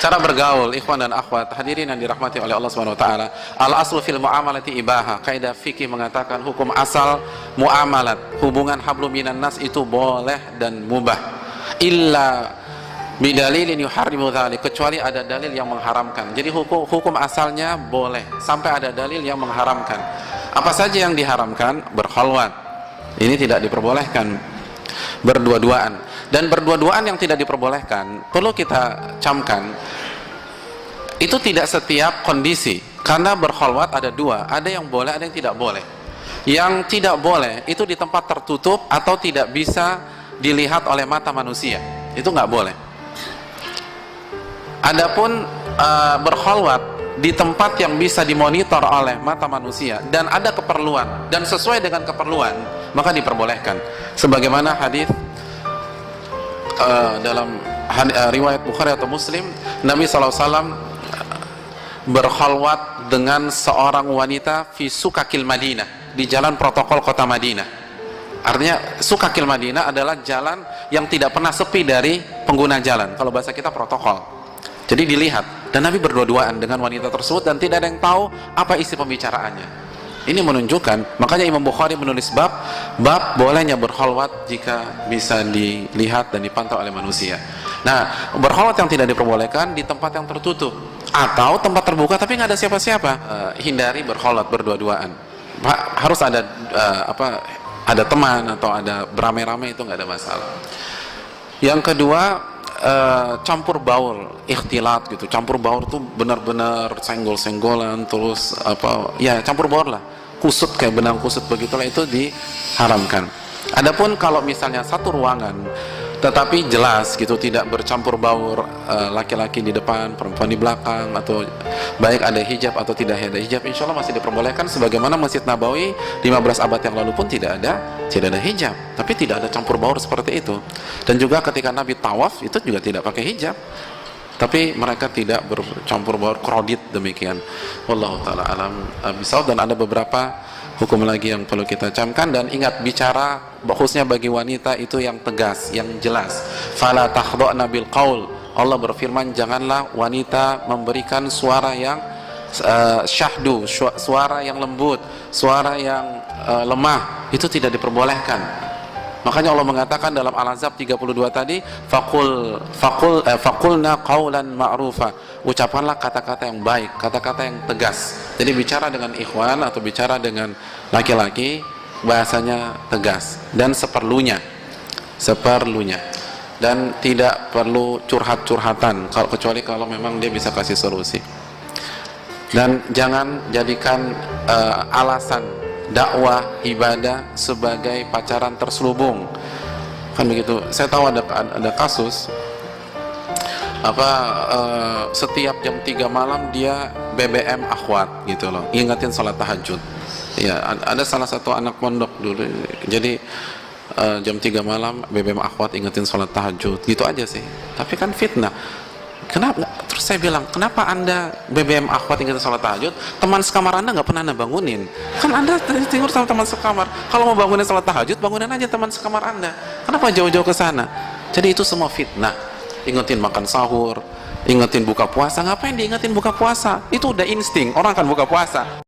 Cara bergaul, ikhwan dan akhwat, hadirin yang dirahmati oleh Allah Subhanahu wa taala. Al-aslu fil muamalati ibaha. Kaidah fikih mengatakan hukum asal muamalat, hubungan hablum minan nas itu boleh dan mubah. Illa bidalilin yuharrimu dzalik, kecuali ada dalil yang mengharamkan. Jadi hukum asalnya boleh sampai ada dalil yang mengharamkan. Apa saja yang diharamkan? Berkhalwat. Ini tidak diperbolehkan. Berdua-duaan. Dan berdua-duaan yang tidak diperbolehkan, perlu kita camkan, itu tidak setiap kondisi. Karena berkhalwat ada dua, ada yang boleh, ada yang tidak boleh. Yang tidak boleh itu di tempat tertutup atau tidak bisa dilihat oleh mata manusia, itu nggak boleh. Adapun berkhalwat di tempat yang bisa dimonitor oleh mata manusia dan ada keperluan dan sesuai dengan keperluan, maka diperbolehkan. Sebagaimana hadis dalam riwayat Bukhari atau Muslim, Nabi SAW berkhalwat dengan seorang wanita fi sukakil Madinah, di jalan protokol kota Madinah. Artinya sukakil Madinah adalah jalan yang tidak pernah sepi dari pengguna jalan, kalau bahasa kita protokol. Jadi dilihat, dan Nabi berdua-duaan dengan wanita tersebut dan tidak ada yang tahu apa isi pembicaraannya. Ini menunjukkan, makanya Imam Bukhari menulis bab bolehnya berkhalwat jika bisa dilihat dan dipantau oleh manusia. Nah, berkhalwat yang tidak diperbolehkan di tempat yang tertutup atau tempat terbuka tapi nggak ada siapa-siapa. Hindari berkhalwat berdua-duaan. Harus ada ada teman atau ada beramai-ramai, itu nggak ada masalah. Yang kedua, campur baur, ikhtilat gitu. Campur baur tuh benar-benar senggol-senggolan, terus campur baur lah, kusut kayak benang kusut begitulah, itu diharamkan. Adapun kalau misalnya satu ruangan tetapi jelas gitu tidak bercampur baur, laki-laki di depan, perempuan di belakang, atau baik ada hijab atau tidak ada hijab, insya Allah masih diperbolehkan. Sebagaimana Masjid Nabawi 15 abad yang lalu pun tidak ada hijab, tapi tidak ada campur baur seperti itu. Dan juga ketika Nabi tawaf itu juga tidak pakai hijab, tapi mereka tidak bercampur baur, krodit demikian. Wallahu ta'ala alam bisawab. Dan ada beberapa hukum lagi yang perlu kita camkan. Dan ingat, bicara khususnya bagi wanita itu yang tegas, yang jelas. Fala takhda'na bil qaul. Allah berfirman, janganlah wanita memberikan suara yang syahdu, suara yang lembut, suara yang lemah, itu tidak diperbolehkan. Makanya Allah mengatakan dalam Al-Ahzab 32 tadi, faqulna qaulan ma'rufa, ucapkanlah kata-kata yang baik, kata-kata yang tegas. Jadi bicara dengan ikhwan atau bicara dengan laki-laki, bahasanya tegas dan seperlunya, dan tidak perlu curhat-curhatan, kecuali kalau memang dia bisa kasih solusi. Dan jangan jadikan alasan dakwah ibadah sebagai pacaran terselubung, kan begitu. Saya tahu ada kasus setiap jam 3 malam dia BBM akhwat gitu loh, ingetin sholat tahajud. Ya, ada salah satu anak pondok dulu, jadi jam 3 malam BBM akhwat ingetin sholat tahajud, gitu aja sih. Tapi kan fitnah. Kenapa? Terus saya bilang, kenapa Anda BBM akhwat ingetin sholat tahajud, teman sekamar Anda nggak pernah Anda bangunin? Kan Anda tidur sama teman sekamar, kalau mau bangunin sholat tahajud, bangunin aja teman sekamar Anda. Kenapa jauh-jauh ke sana? Jadi itu semua fitnah. Ingetin makan sahur, ingetin buka puasa. Ngapain diingetin buka puasa? Itu udah insting, orang akan buka puasa.